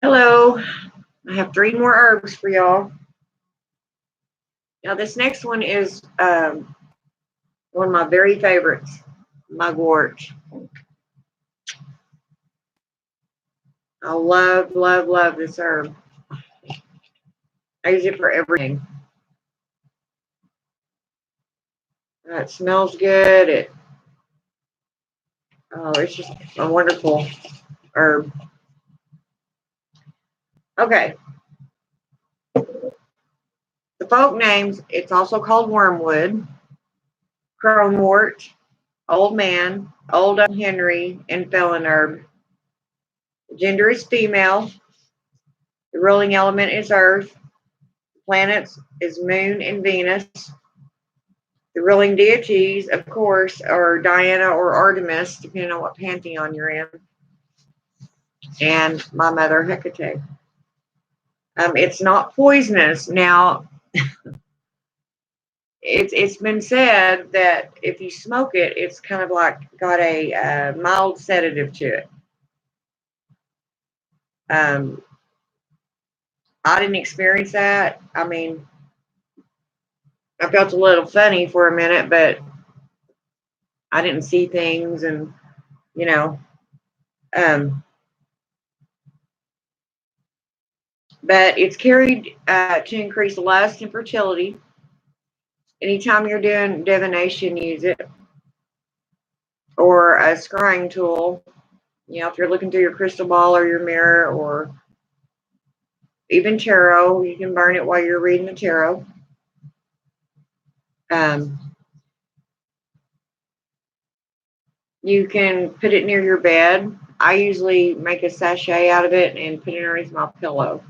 Hello, I have 3 more herbs for y'all. Now this next one is one of my very favorites, Mugwort. I love, love, love this herb. I use it for everything. It smells good. It's just a wonderful herb. Okay. The folk names, it's also called wormwood, cronewort, old man, old Henry, and felon herb. The gender is female. The ruling element is earth. The planets is moon and Venus. The ruling deities, of course, are Diana or Artemis, depending on what pantheon you're in, and my mother Hecate. It's not poisonous. Now, it's been said that if you smoke it, it's kind of like got a mild sedative to it. I didn't experience that. I mean, I felt a little funny for a minute, but I didn't see things, and you know, but it's carried to increase lust and fertility. Anytime you're doing divination, use it, or a scrying tool. If you're looking through your crystal ball or your mirror, or even tarot, you can burn it while you're reading the tarot. You can put it near your bed. I usually make a sachet out of it and put it underneath my pillow.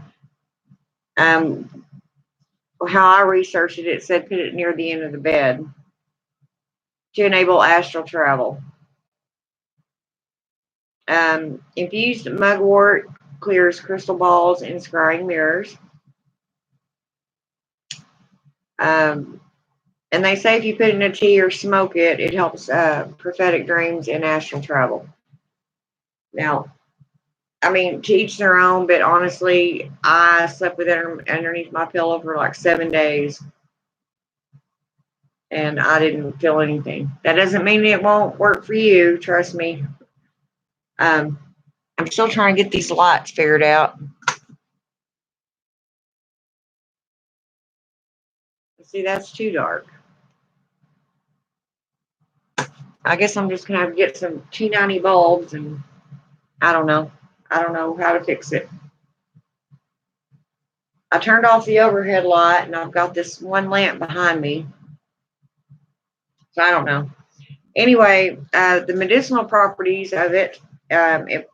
How I researched it, it said put it near the end of the bed to enable astral travel. Infused mugwort clears crystal balls and scrying mirrors. And they say if you put it in a tea or smoke it, it helps prophetic dreams and astral travel. Now, I mean, to each their own, but honestly, I slept with it underneath my pillow for like 7 days, and I didn't feel anything. That doesn't mean it won't work for you. Trust me. I'm still trying to get these lights figured out. See, that's too dark. I guess I'm just gonna have to get some T90 bulbs, and I don't know. I don't know how to fix it. I turned off the overhead light, and I've got this one lamp behind me. So I don't know. Anyway, the medicinal properties of it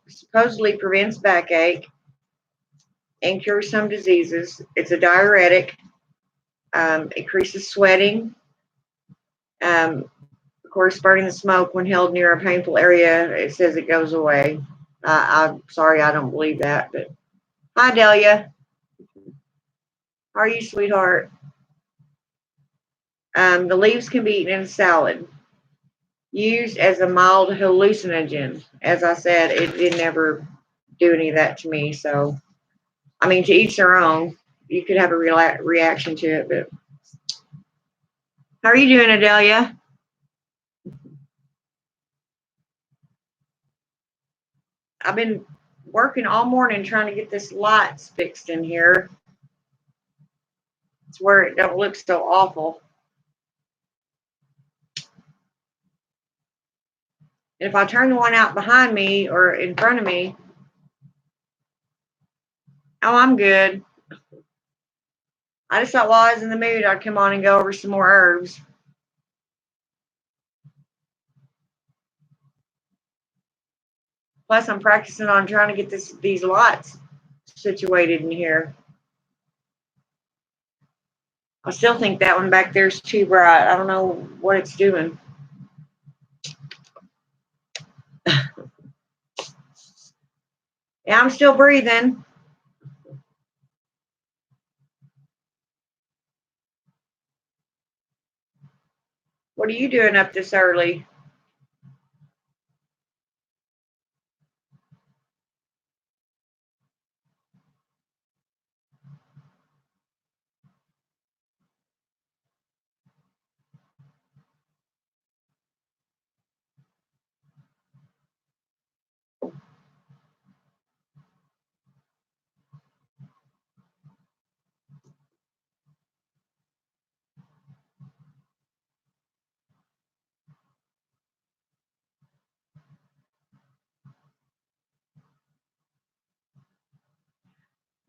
supposedly prevents backache and cures some diseases. It's a diuretic. Increases sweating. Of course, burning the smoke when held near a painful area, it says it goes away. I'm sorry, I don't believe that. But hi, Delia. How are you, sweetheart? The leaves can be eaten in a salad. Used as a mild hallucinogen. As I said, it did never do any of that to me. So, I mean, to each their own. You could have a reaction to it. But how are you doing, Adelia? I've been working all morning trying to get this lights fixed in here. It's where it don't look so awful. And if I turn the one out behind me or in front of me, oh, I'm good. I just thought while I was in the mood, I'd come on and go over some more herbs. Plus, I'm practicing on trying to get these lights situated in here. I still think that one back there is too bright. I don't know what it's doing. Yeah, I'm still breathing. What are you doing up this early?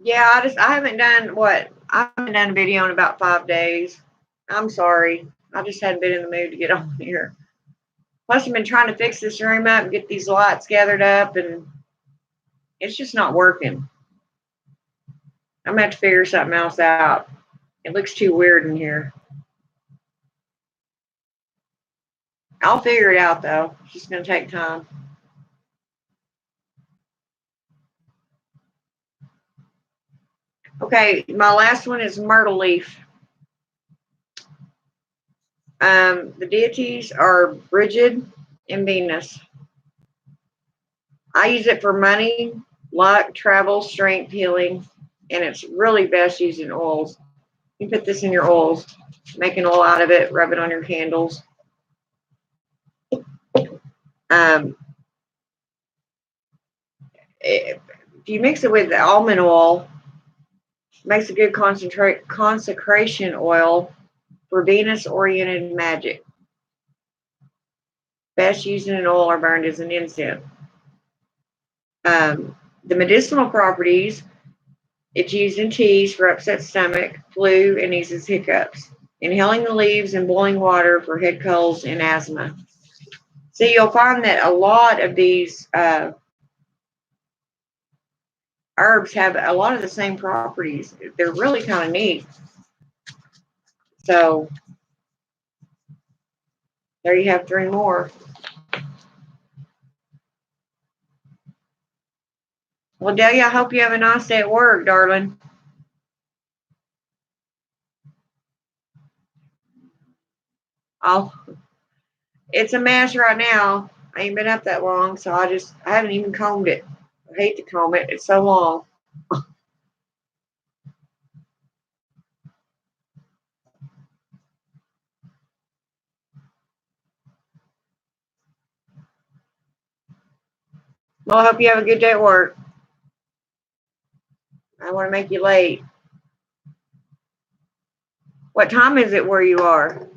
Yeah, I haven't done what I haven't done a video in about 5 days. I'm sorry. I just hadn't been in the mood to get on here. Plus, I've been trying to fix this room up and get these lights gathered up, and it's just not working. I'm gonna have to figure something else out. It looks too weird in here. I'll figure it out though. It's just gonna take time. Okay, my last one is myrtle leaf. The deities are Bridget and Venus. I use it for money, luck, travel, strength, healing, and it's really best used in oils. You put this in your oils, make an oil out of it, rub it on your candles. Um, if you mix it with the almond oil, it makes a good consecration oil for Venus-oriented magic. Best used in an oil or burned as an incense. The medicinal properties, it's used in teas for upset stomach, flu, and eases hiccups. Inhaling the leaves in boiling water for head colds and asthma. So you'll find that a lot of these herbs have a lot of the same properties. They're really kind of neat. So there you have 3 more. Well, Delia, I hope you have a nice day at work, darling. It's a mess right now. I ain't been up that long, so I haven't even combed it. I hate to comb it. It's so long. Well, I hope you have a good day at work. I want to make you late. What time is it where you are?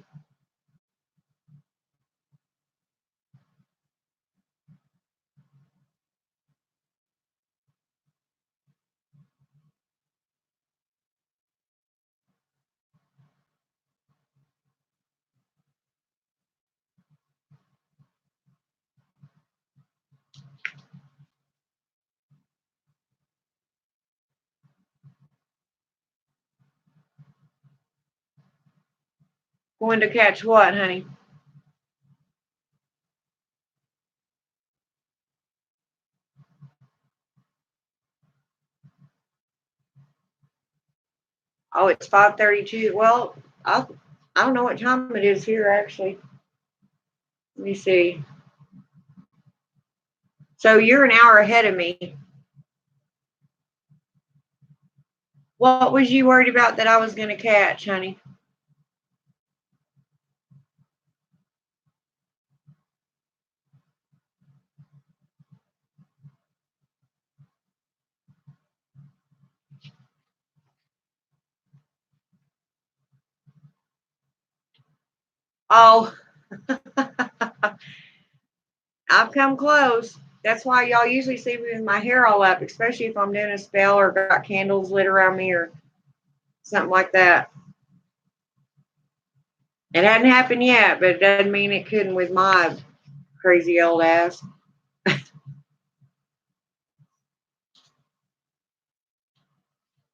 Going to catch what, honey? Oh, it's 5:32. Well, I don't know what time it is here, actually. Let me see. So you're an hour ahead of me. What was you worried about that I was going to catch, honey? Oh, I've come close. That's why y'all usually see me with my hair all up, especially if I'm doing a spell or got candles lit around me or something like that. It hadn't happened yet, but it doesn't mean it couldn't with my crazy old ass.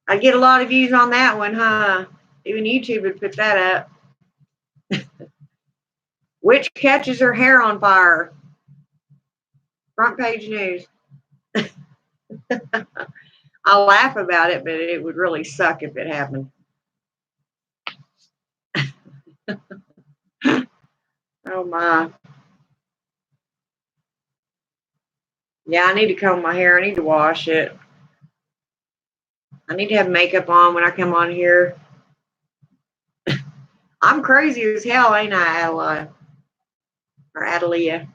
I get a lot of views on that one, huh? Even YouTube would put that up. Witch catches her hair on fire. Front page news. I laugh about it, but it would really suck if it happened. Oh my. Yeah, I need to comb my hair. I need to wash it. I need to have makeup on when I come on here. I'm crazy as hell, ain't I, Adela? Or Adelia?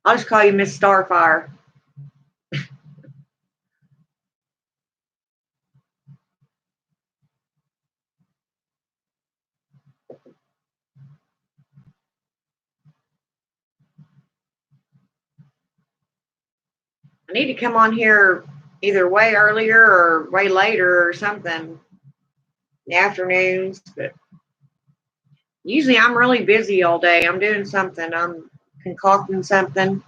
I'll just call you Miss Starfire. I need to come on here either way earlier or way later or something in the afternoons, but usually I'm really busy all day. I'm doing something. I'm concocting something.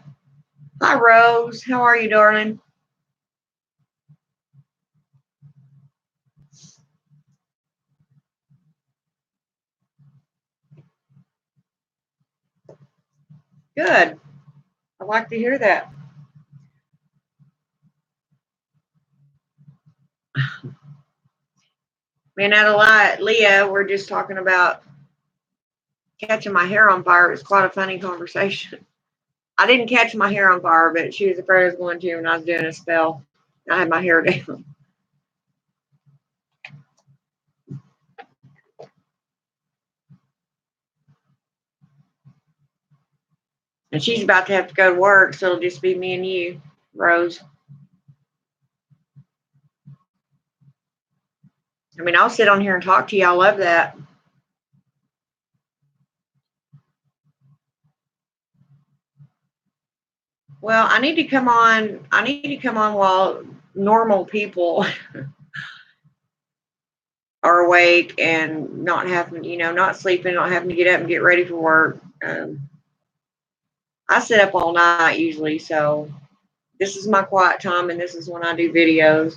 Hi, Rose. How are you, darling? Good. I like to hear that. Me and Adelaide, Leah, we're just talking about catching my hair on fire. It was quite a funny conversation. I didn't catch my hair on fire, but she was afraid I was going to when I was doing a spell. I had my hair down. And she's about to have to go to work, so it'll just be me and you, Rose. I mean, I'll sit on here and talk to you. I love that. Well, I need to come on. I need to come on while normal people are awake and not having, not sleeping, not having to get up and get ready for work. I sit up all night usually, so this is my quiet time, and this is when I do videos.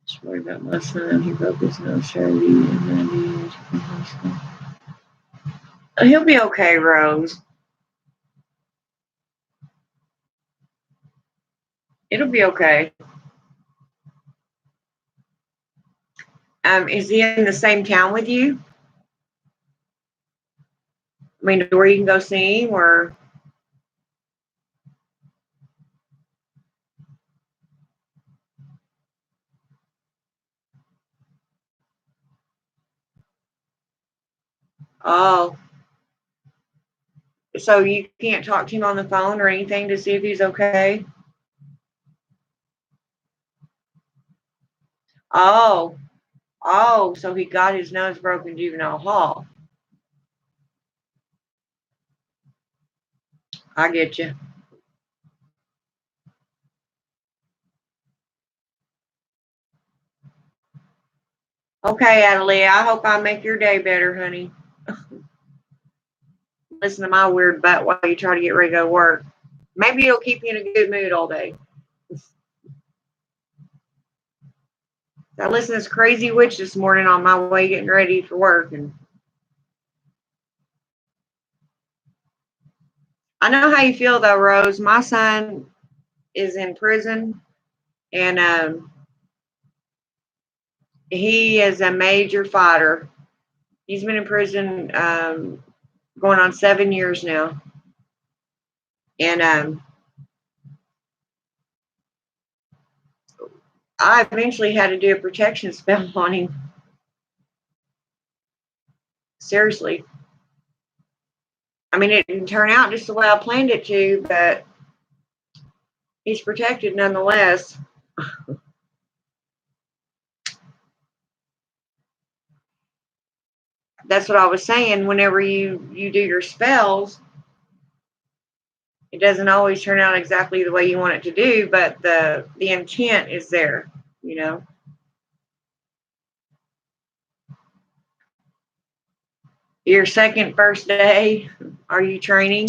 Just worry about my son. He broke his nose Saturday, and he'll be okay, Rose. It'll be okay. Is he in the same town with you? I mean, where you can go see him, or oh, so you can't talk to him on the phone or anything to see if he's okay? Oh, oh, so he got his nose broken in juvenile hall. I get you. Okay, Adelia, I hope I make your day better, honey. Listen to my weird butt while you try to get ready to go to work. Maybe it'll keep you in a good mood all day. I listened to this crazy witch this morning on my way getting ready for work, and I know how you feel though, Rose. My son is in prison, and he is a major fighter. He's been in prison going on 7 years now, and I eventually had to do a protection spell on him. Seriously. I mean, it didn't turn out just the way I planned it to, but he's protected nonetheless. That's what I was saying. Whenever you do your spells, it doesn't always turn out exactly the way you want it to do, but the intent is there, you know. Your first day, are you training?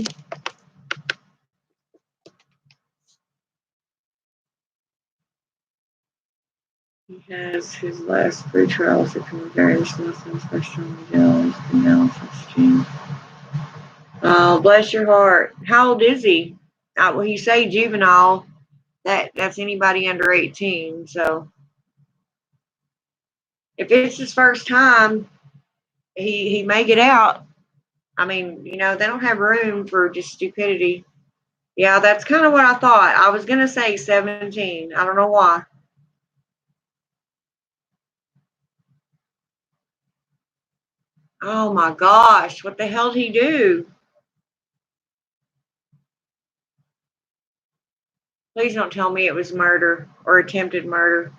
He has his last three trials that come with various lessons, first on the gels, analysis, gene. Oh, bless your heart. How old is he? Well, you say juvenile. That's anybody under 18. So if it's his first time, he may get out. I mean, they don't have room for just stupidity. Yeah, that's kind of what I thought. I was gonna say 17. I don't know why. Oh my gosh, what the hell did he do? Please don't tell me it was murder or attempted murder.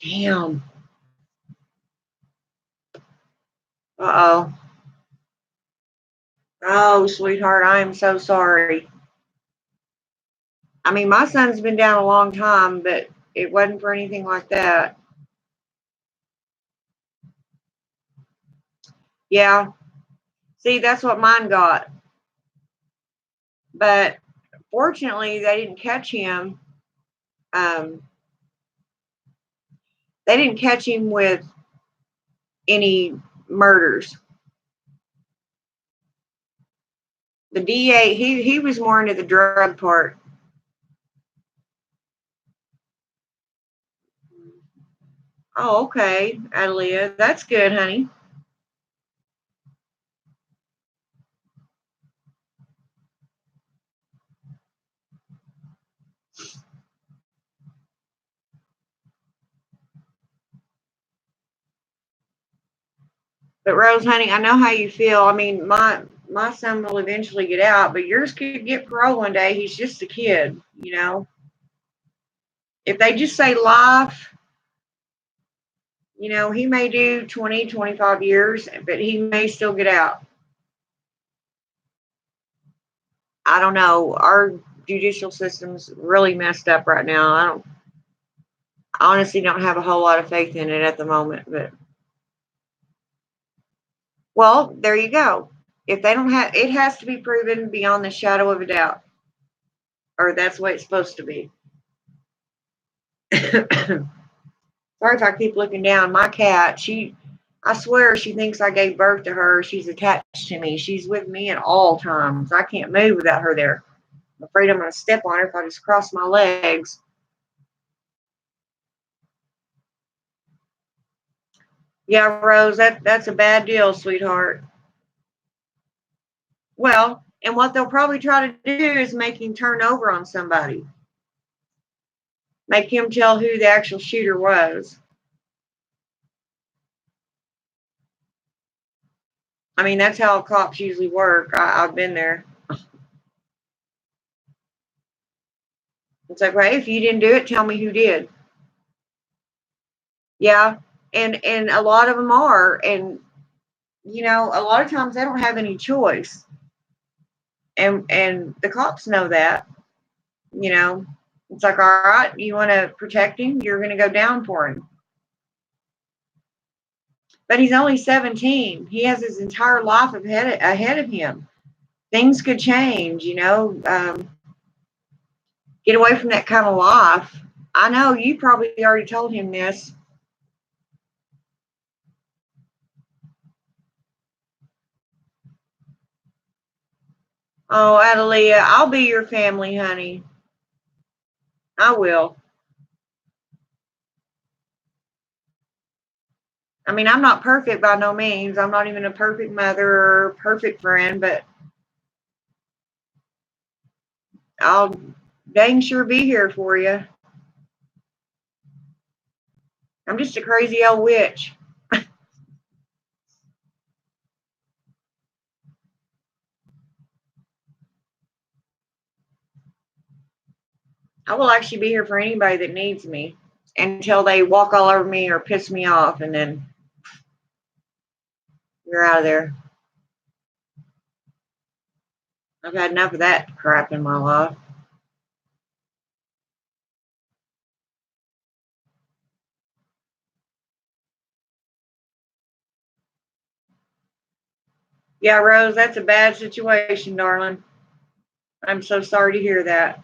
Damn. Uh-oh. Oh, sweetheart, I am so sorry. I mean, my son's been down a long time, but it wasn't for anything like that. Yeah. See, that's what mine got. But fortunately, they didn't catch him. Um, they didn't catch him with any murders. The DA, he was more into the drug part. Oh, okay, Adelia, that's good, honey. But Rose, honey, I know how you feel. I mean, my son will eventually get out, but yours could get parole one day. He's just a kid, you know. If they just say life, you know, he may do 20, 25 years, but he may still get out. I don't know. Our judicial system's really messed up right now. I honestly don't have a whole lot of faith in it at the moment, but well, there you go. If they don't have, it has to be proven beyond the shadow of a doubt, or that's what it's supposed to be. Sorry if I keep looking down. My cat, I swear she thinks I gave birth to her. She's attached to me. She's with me at all times. I can't move without her there. I'm afraid I'm going to step on her if I just cross my legs. Yeah, Rose, that's a bad deal, sweetheart. Well, and what they'll probably try to do is make him turn over on somebody. Make him tell who the actual shooter was. I mean, that's how cops usually work. I've been there. It's like, well, if you didn't do it, tell me who did. Yeah, and a lot of them are, and you know, a lot of times they don't have any choice, and the cops know that. You know, it's like, all right, you want to protect him, you're going to go down for him. But he's only 17. He has his entire life ahead of him. Things could change, you know. Get away from that kind of life. I know you probably already told him this. Oh, Adelia, I'll be your family, honey. I will. I mean, I'm not perfect by no means. I'm not even a perfect mother or perfect friend, but I'll dang sure be here for you. I'm just a crazy old witch. I will actually be here for anybody that needs me until they walk all over me or piss me off, and then you're out of there. I've had enough of that crap in my life. Yeah, Rose, that's a bad situation, darling. I'm so sorry to hear that.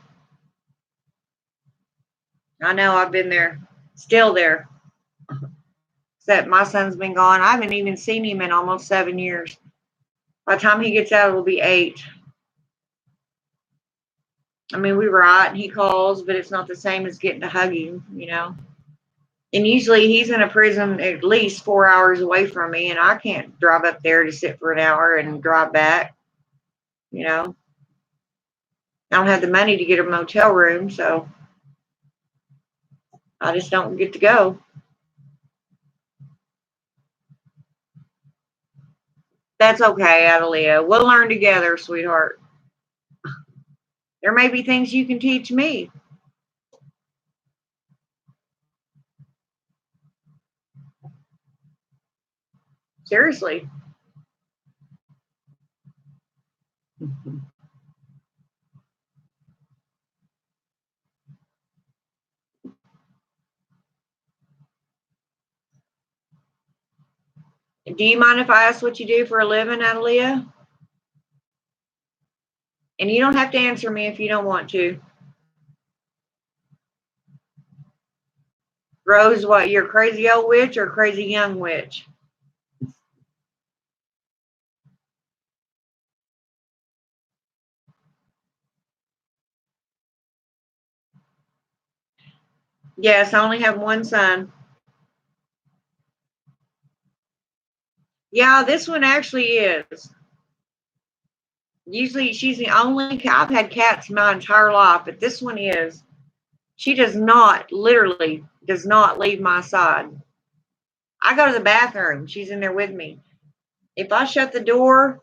I know I've been there, still there. Except my son's been gone. I haven't even seen him in almost 7 years. By the time he gets out, it'll be 8. I mean, we write and he calls, but it's not the same as getting to hug him, you know. And usually he's in a prison at least 4 hours away from me, and I can't drive up there to sit for an hour and drive back, you know. I don't have the money to get a motel room, so I just don't get to go. That's okay, Adelia. We'll learn together, sweetheart. There may be things you can teach me. Seriously. Do you mind if I ask what you do for a living, Natalia? And you don't have to answer me if you don't want to. Rose, what, you're a crazy old witch or a crazy young witch? Yes, I only have one son. Yeah, this one actually is. Usually she's the only, I've had cats my entire life, but this one is. She does not, literally, does not leave my side. I go to the bathroom. She's in there with me. If I shut the door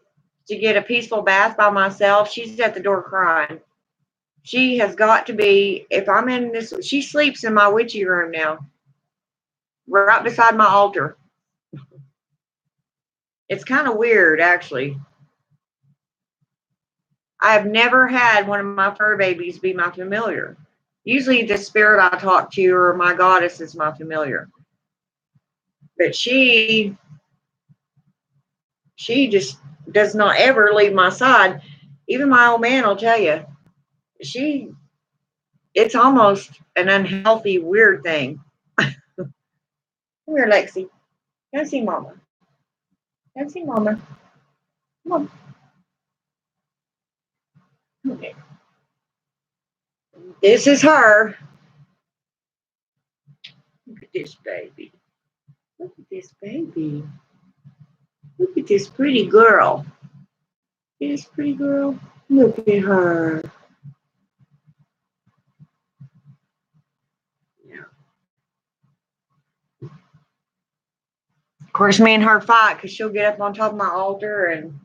to get a peaceful bath by myself, she's at the door crying. She has got to be, if I'm in this, she sleeps in my witchy room now, right beside my altar. It's kind of weird, actually. I have never had one of my fur babies be my familiar. Usually the spirit I talk to or my goddess is my familiar. But she just does not ever leave my side. Even my old man will tell you, she, it's almost an unhealthy, weird thing. Come here, Lexi. Come see Mama. Come see Mama. Come on. Okay. This is her. Look at this baby. Look at this baby. Look at this pretty girl. This pretty girl. Look at her. Yeah. Of course, me and her fight because she'll get up on top of my altar and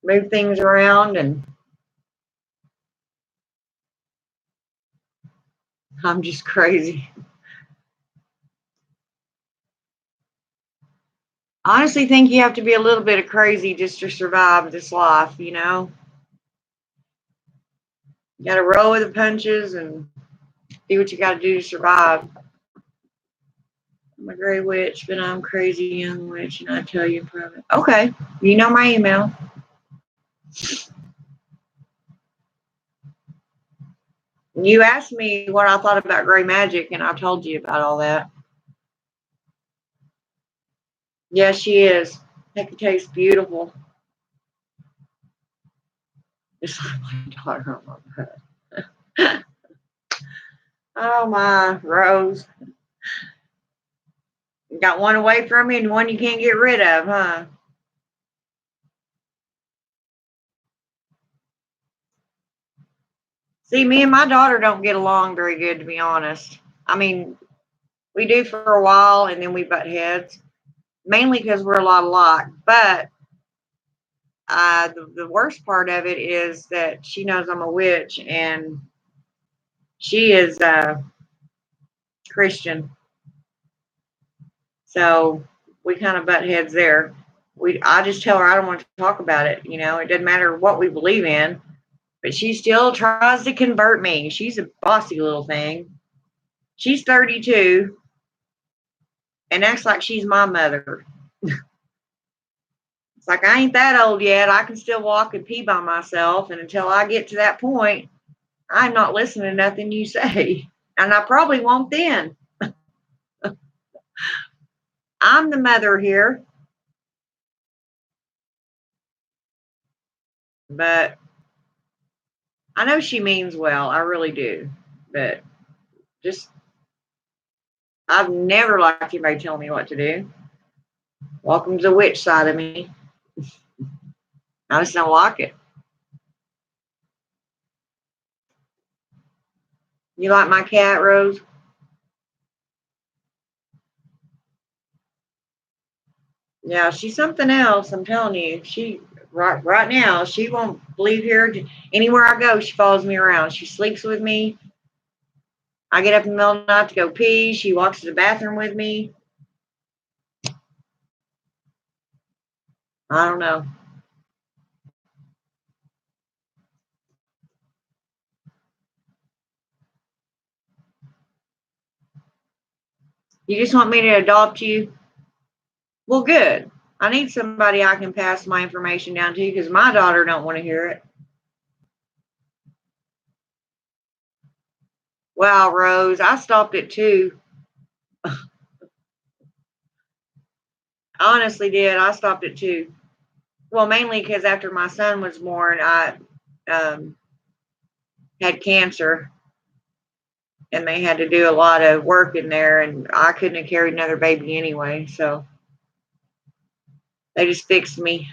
move things around, and I'm just crazy. I honestly think you have to be a little bit of crazy just to survive this life, you know? You got to roll with the punches and do what you got to do to survive. I'm a gray witch, but I'm crazy young witch, and I tell you in private. Okay, you know my email. You asked me what I thought about gray magic, and I told you about all that. Yes, she is. Heck, it tastes beautiful. It's like my daughter. Oh my, Rose. You got one away from you and one you can't get rid of, huh? See, me and my daughter don't get along very good, to be honest. I mean, we do for a while and then we butt heads, mainly because we're a lot alike. But the worst part of it is that she knows I'm a witch and she is Christian. So we kind of butt heads there. I just tell her I don't want to talk about it. You know, it doesn't matter what we believe in, but she still tries to convert me. She's a bossy little thing. She's 32 and acts like she's my mother. It's like I ain't that old yet. I can still walk and pee by myself, and until I get to that point, I'm not listening to nothing you say. And I probably won't then. I'm the mother here, but I know she means well. I really do. But just, I've never liked anybody telling me what to do. Welcome to the witch side of me. I just don't like it. You like my cat, Rose? Yeah, she's something else. I'm telling you. She right now she won't leave here. Anywhere I go, she follows me around. She sleeps with me. I get up in the middle of the night to go pee. She walks to the bathroom with me. I don't know. You just want me to adopt you? Well, good. I need somebody I can pass my information down to because my daughter don't want to hear it. Wow, Rose, I stopped at 2. I honestly did. I stopped at 2. Well, mainly because after my son was born, I um, had cancer and they had to do a lot of work in there, and I couldn't have carried another baby anyway. So they just fixed me.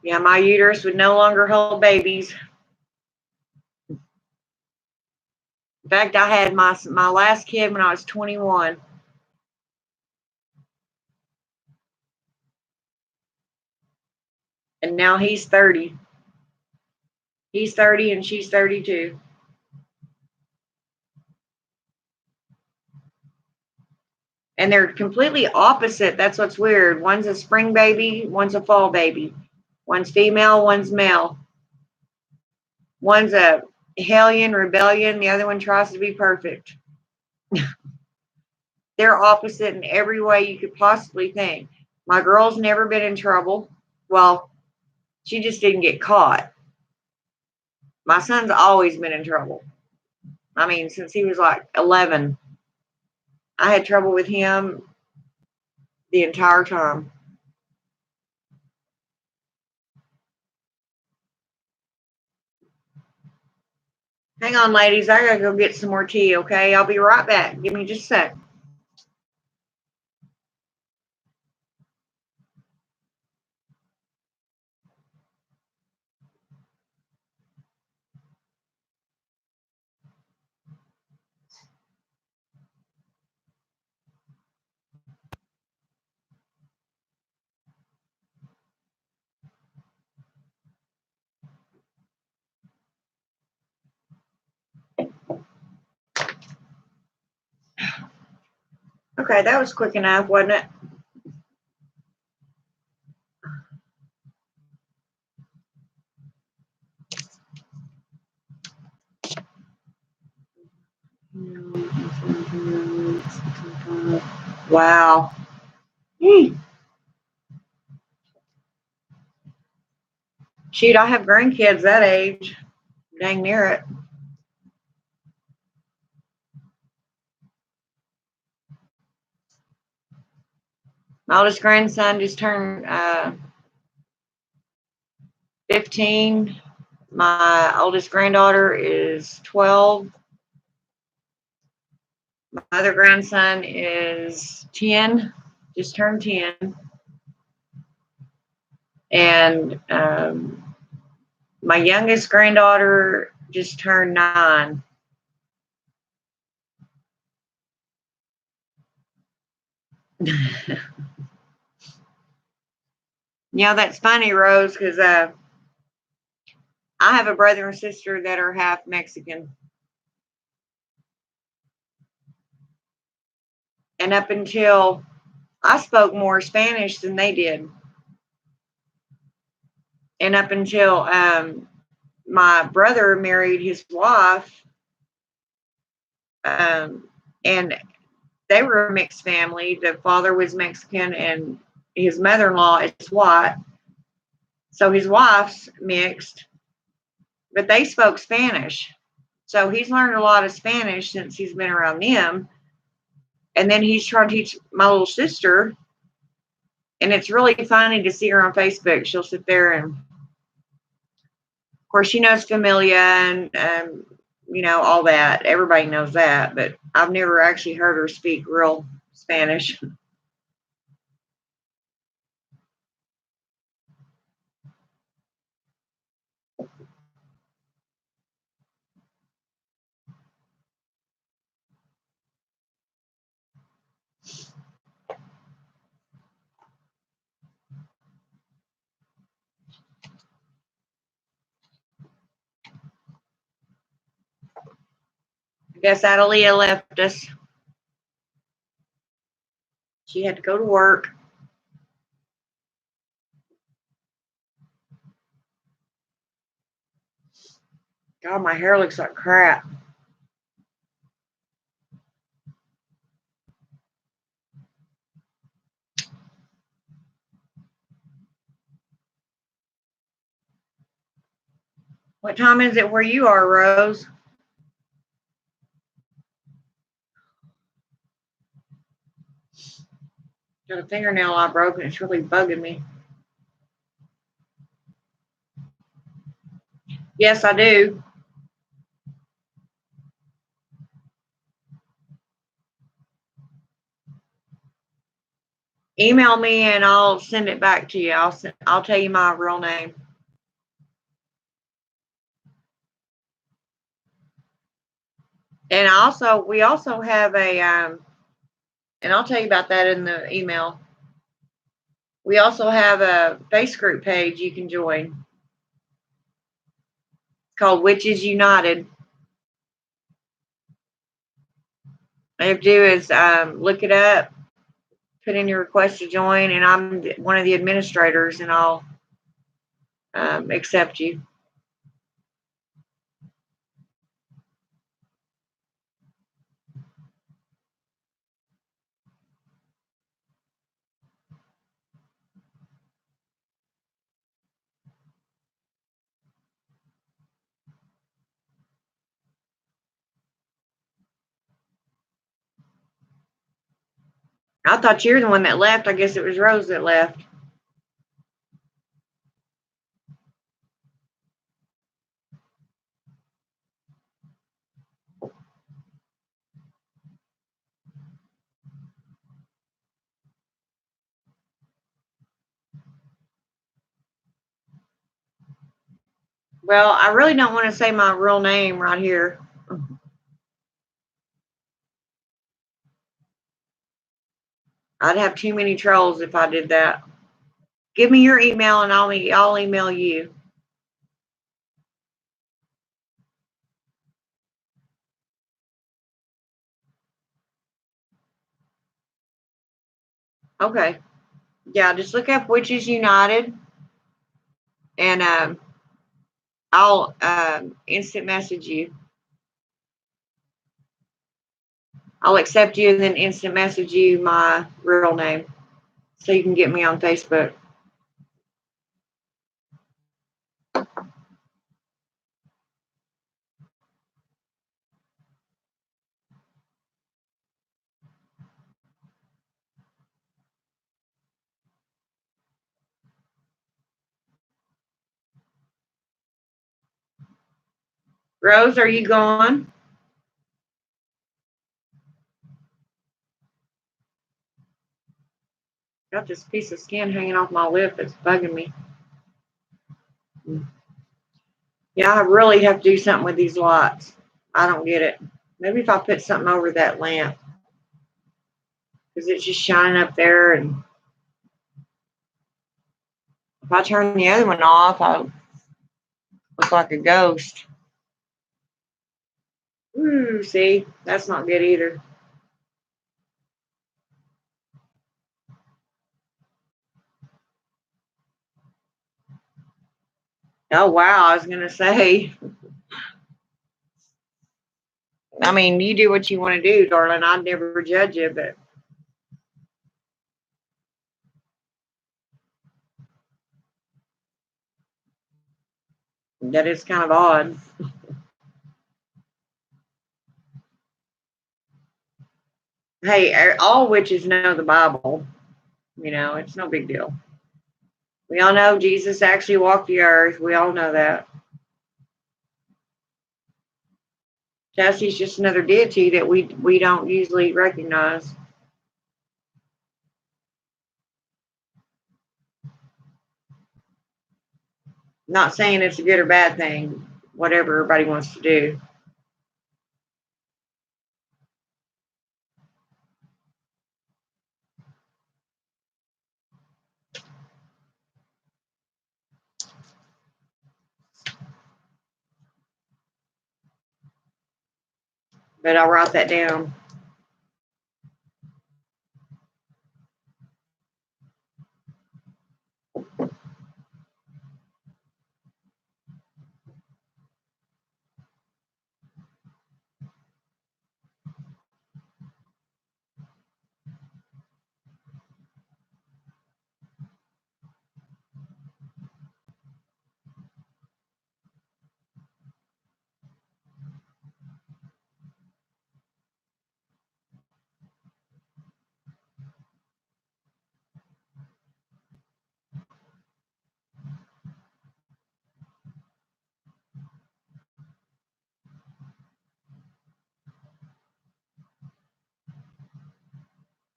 Yeah, my uterus would no longer hold babies. In fact, I had my last kid when I was 21, and now he's 30. He's 30 and she's 32. And they're completely opposite. That's what's weird. One's a spring baby, one's a fall baby. One's female, one's male. One's a hellion, rebellion, the other one tries to be perfect. They're opposite in every way you could possibly think. My girl's never been in trouble. Well, she just didn't get caught. My son's always been in trouble. I mean, since he was like 11, I had trouble with him the entire time. Hang on, ladies. I gotta go get some more tea, okay? I'll be right back. Give me just a sec. Okay, that was quick enough, wasn't it? Wow. Shoot, I have grandkids that age. Dang near it. My oldest grandson just turned 15. My oldest granddaughter is 12. My other grandson is 10, just turned 10. And my youngest granddaughter just turned 9. Yeah, that's funny, Rose, because I have a brother and sister that are half Mexican. And up until I spoke more Spanish than they did. And up until my brother married his wife, and they were a mixed family. The father was Mexican and his mother-in-law is white. So his wife's mixed, but they spoke Spanish. So he's learned a lot of Spanish since he's been around them. And then he's trying to teach my little sister. And it's really funny to see her on Facebook. She'll sit there and, of course, she knows Familia and, all that. Everybody knows that. But I've never actually heard her speak real Spanish. I guess Adelia left us. She had to go to work. God, my hair looks like crap. What time is it where you are, Rose? Got a fingernail I broke and it's really bugging me. Yes, I do. Email me and I'll send it back to you. I'll tell you my real name. And we also have a and I'll tell you about that in the email. We also have a face group page you can join. It's called Witches United. All you have to do is look it up, put in your request to join, and I'm one of the administrators, and I'll accept you. I thought you were the one that left. I guess it was Rose that left. Well, I really don't want to say my real name right here. I'd have too many trolls if I did that. Give me your email and I'll email you. Okay. Yeah, just look up Witches United and I'll instant message you. I'll accept you and then instant message you my real name so you can get me on Facebook. Rose, are you gone? Got this piece of skin hanging off my lip that's bugging me. Yeah, I really have to do something with these lights. I don't get it. Maybe if I put something over that lamp because it's just shining up there, and if I turn the other one off, I look like a ghost. Ooh, see, that's not good either. Oh wow, I was gonna say. I mean, you do what you want to do, darling. I'd never judge you, but that is kind of odd. Hey, all witches know the Bible. You know, it's no big deal. We all know Jesus actually walked the earth. We all know that. Jesse's just another deity that we don't usually recognize. Not saying it's a good or bad thing, whatever everybody wants to do. But I'll write that down.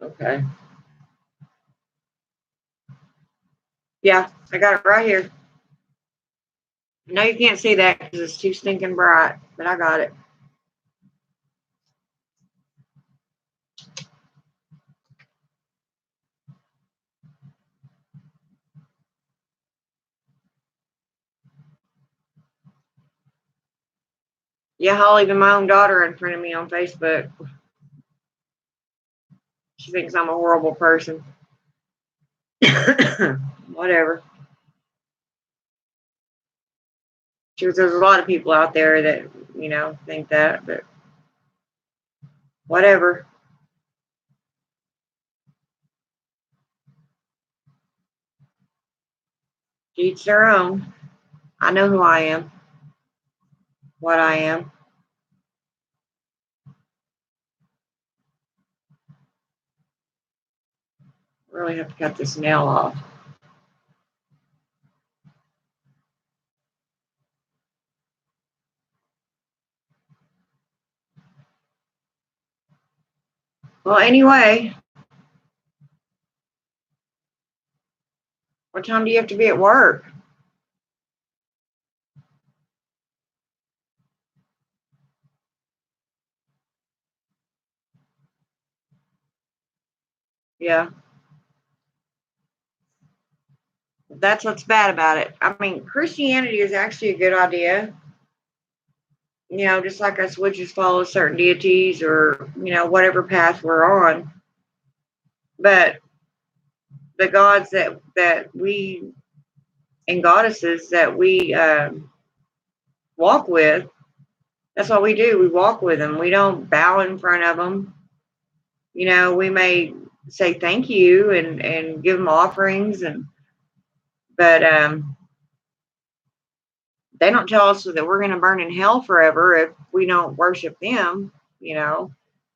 Okay. Yeah, I got it right here. No, you can't see that because it's too stinking bright, but I got it. Yeah, I'll even my own daughter in front of me on Facebook. She thinks I'm a horrible person. Whatever. There's a lot of people out there that, think that, but whatever. Each their own. I know who I am, what I am. Really have to cut this nail off. Well, anyway, what time do you have to be at work? Yeah, that's what's bad about it. I mean, Christianity is actually a good idea. Just like us witches follow certain deities or, whatever path we're on. But the gods that we and goddesses that we walk with, that's what we do. We walk with them. We don't bow in front of them. We may say thank you and give them offerings, but they don't tell us that we're going to burn in hell forever if we don't worship them.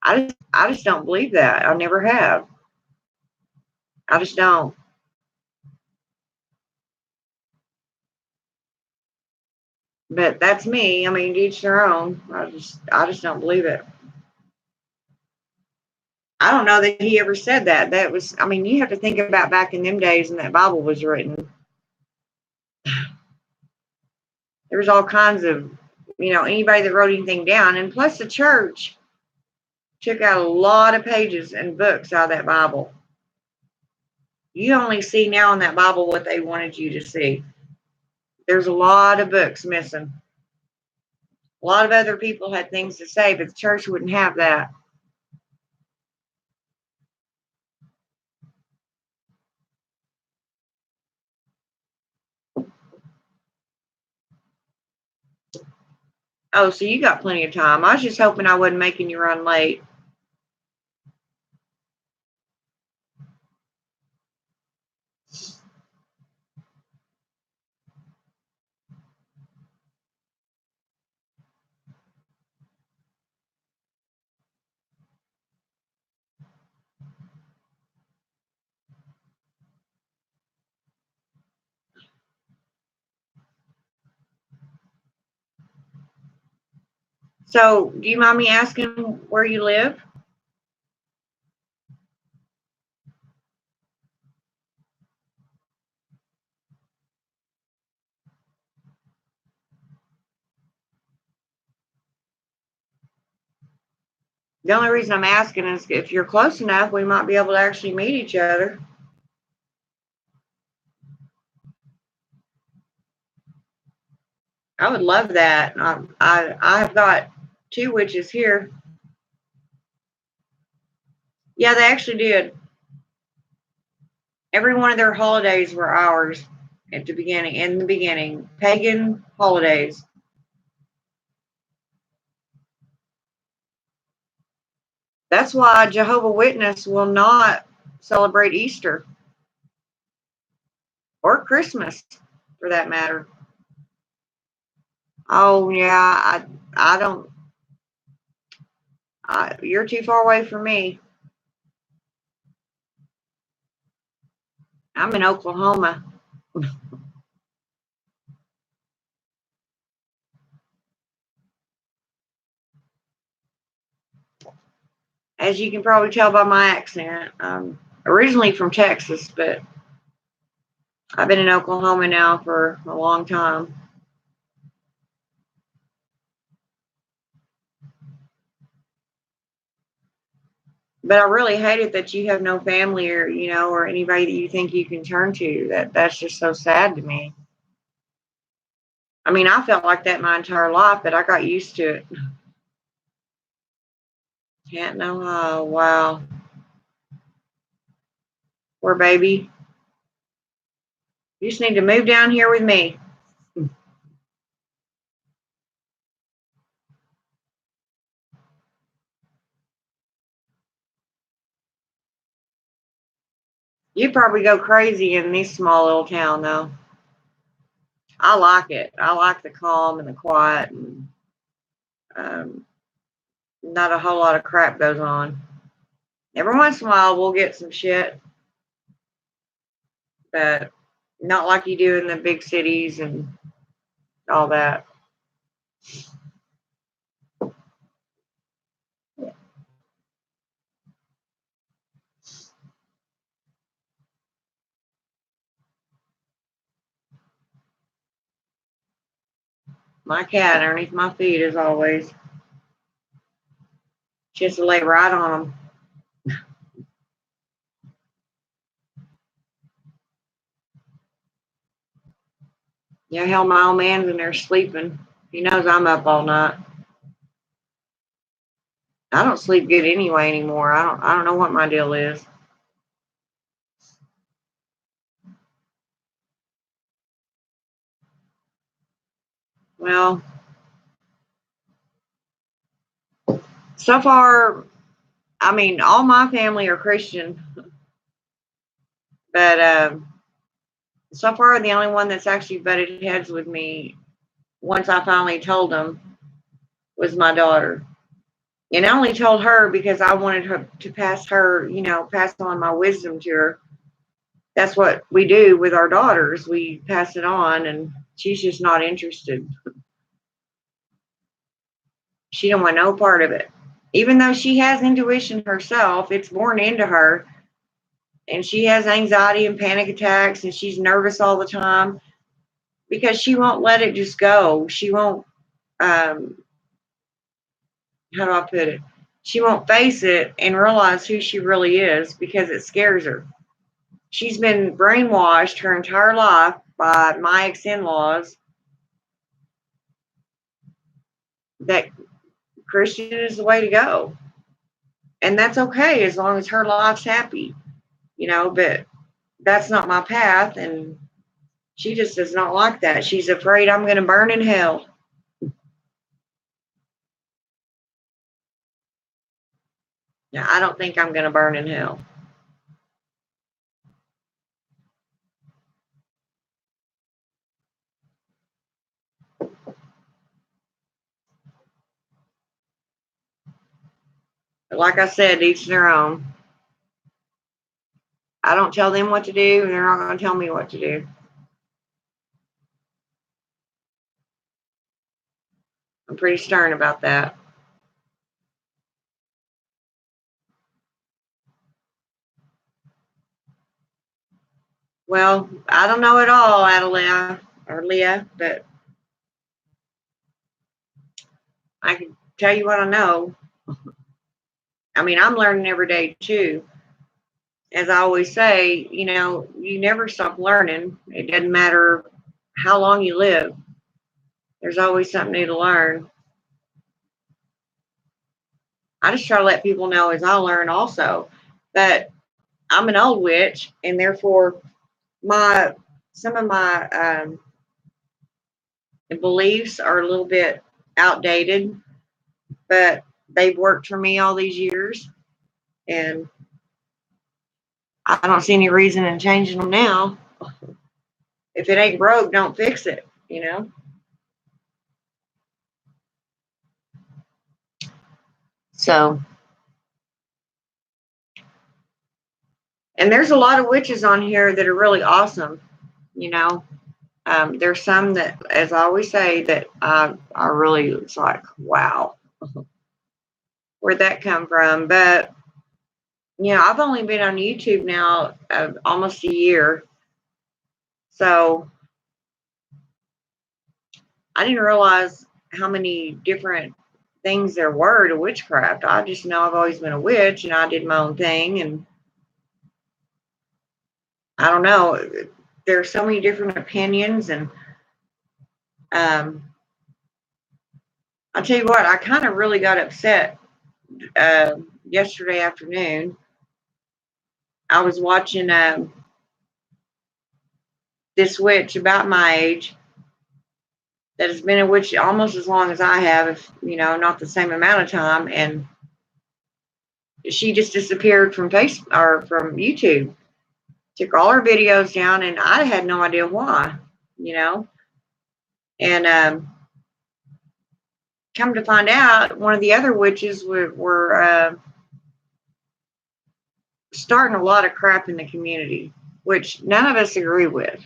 I just don't believe that. I never have. I just don't. But that's me. I mean, each their own. I just don't believe it. I don't know that he ever said that. That was, I mean, you have to think about back in them days when that Bible was written. There was all kinds of, anybody that wrote anything down. And plus, the church took out a lot of pages and books out of that Bible. You only see now in that Bible what they wanted you to see. There's a lot of books missing. A lot of other people had things to say, but the church wouldn't have that. Oh, so you got plenty of time. I was just hoping I wasn't making you run late. So, do you mind me asking where you live? The only reason I'm asking is if you're close enough, we might be able to actually meet each other. I would love that. I've got two witches here. Yeah, they actually did. Every one of their holidays were ours at the beginning. In the beginning, pagan holidays. That's why Jehovah Witness will not celebrate Easter or Christmas, for that matter. Oh yeah, I don't. You're too far away from me. I'm in Oklahoma. as you can probably tell by my accent. Originally from Texas, but I've been in Oklahoma now for a long time. But I really hate it that you have no family or, or anybody that you think you can turn to. That's just so sad to me. I mean, I felt like that my entire life, but I got used to it. Can't know how. Wow. Poor baby. You just need to move down here with me. You'd probably go crazy in this small little town, though. I like it. I like the calm and the quiet, and um, not a whole lot of crap goes on. Every once in a while, we'll get some shit, but not like you do in the big cities and all that. My cat underneath my feet, as always. She has to lay right on them. Yeah, hell, my old man's in there sleeping. He knows I'm up all night. I don't sleep good anyway anymore. I don't know what my deal is. Well, so far, I mean, all my family are Christian, but so far the only one that's actually butted heads with me once I finally told them was my daughter. And I only told her because I wanted her to pass on my wisdom to her. That's what we do with our daughters. We pass it on, and she's just not interested. She don't want no part of it. Even though she has intuition herself, it's born into her, and she has anxiety and panic attacks, and she's nervous all the time because she won't let it just go. She won't, how do I put it? She won't face it and realize who she really is because it scares her. She's been brainwashed her entire life by my ex-in-laws that Christian is the way to go. And that's okay as long as her life's happy, but that's not my path. And she just does not like that. She's afraid I'm going to burn in hell. Now, I don't think I'm going to burn in hell. But like I said, each their own. I don't tell them what to do, and they're not going to tell me what to do. I'm pretty stern about that. Well, I don't know it all, Adelia or Leah, but I can tell you what I know. I mean, I'm learning every day too. As I always say, you never stop learning. It doesn't matter how long you live. There's always something new to learn. I just try to let people know as I learn also. But I'm an old witch, and therefore my some of my beliefs are a little bit outdated, but they've worked for me all these years, and I don't see any reason in changing them now. If it ain't broke, don't fix it. So, and there's a lot of witches on here that are really awesome. You know, there's some that, as I always say, that I really, it's like, wow. where'd that come from. But, I've only been on YouTube now almost a year. So I didn't realize how many different things there were to witchcraft. I just know I've always been a witch and I did my own thing. And I don't know, there's so many different opinions. And I'll tell you what, I kind of really got upset yesterday afternoon. I was watching this witch about my age that has been a witch almost as long as I have, if not the same amount of time, and she just disappeared from Facebook or from YouTube. Took all her videos down, and I had no idea why, And come to find out, one of the other witches were starting a lot of crap in the community, which none of us agree with.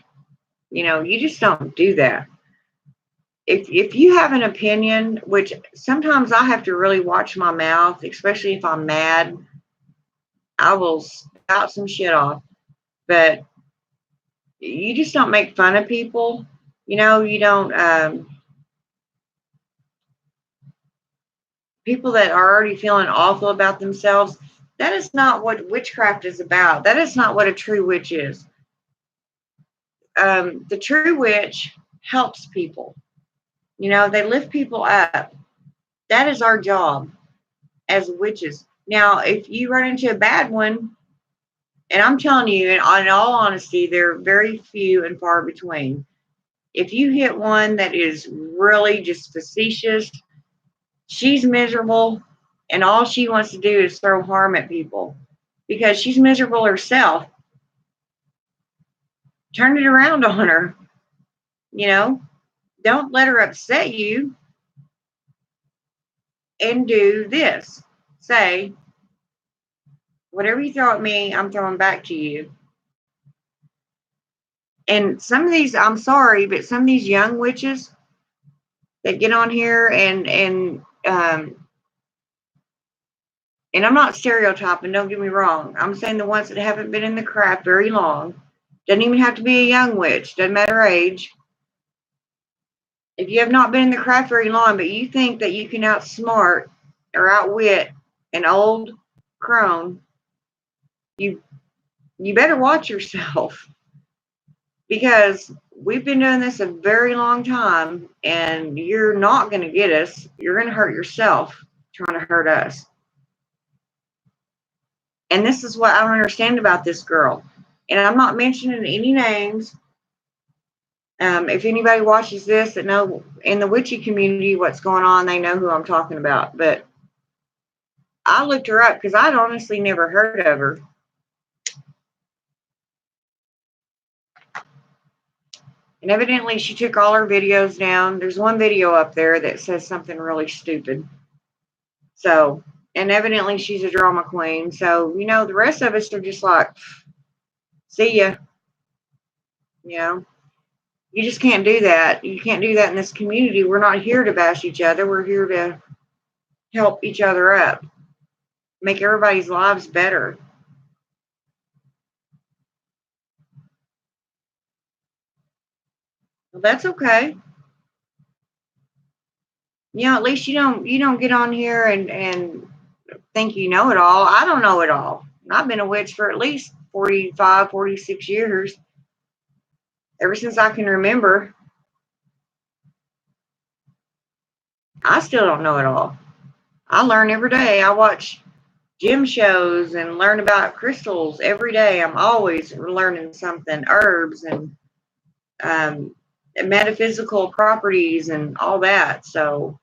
You just don't do that. If you have an opinion, which sometimes I have to really watch my mouth, especially if I'm mad, I will spout some shit off. But you just don't make fun of people. You don't, people that are already feeling awful about themselves, that is not what witchcraft is about. That is not what a true witch is. The true witch helps people. They lift people up. That is our job as witches. Now, if you run into a bad one, and I'm telling you, in all honesty, they're very few and far between. If you hit one that is really just facetious, she's miserable, and all she wants to do is throw harm at people because she's miserable herself. Turn it around on her. Don't let her upset you. And do this. Say, whatever you throw at me, I'm throwing back to you. And some of these, I'm sorry, but some of these young witches that get on here and I'm not stereotyping, don't get me wrong. I'm saying the ones that haven't been in the craft very long. Doesn't even have to be a young witch. Doesn't matter age. If you have not been in the craft very long, but you think that you can outsmart or outwit an old crone, you better watch yourself. Because we've been doing this a very long time, and you're not going to get us. You're going to hurt yourself trying to hurt us. And this is what I don't understand about this girl. And I'm not mentioning any names. If anybody watches this that know in the witchy community what's going on, they know who I'm talking about. But I looked her up because I'd honestly never heard of her. And evidently she took all her videos down. There's one video up there that says something really stupid. So, and evidently she's a drama queen. So, the rest of us are just like, see ya. You just can't do that. You can't do that in this community. We're not here to bash each other. We're here to help each other up, make everybody's lives better. Well, that's okay. At least you don't get on here and think you know it all. I don't know it all. I've been a witch for at least 45, 46 years. Ever since I can remember. I still don't know it all. I learn every day. I watch gym shows and learn about crystals every day. I'm always learning something, herbs and metaphysical properties and all that. So,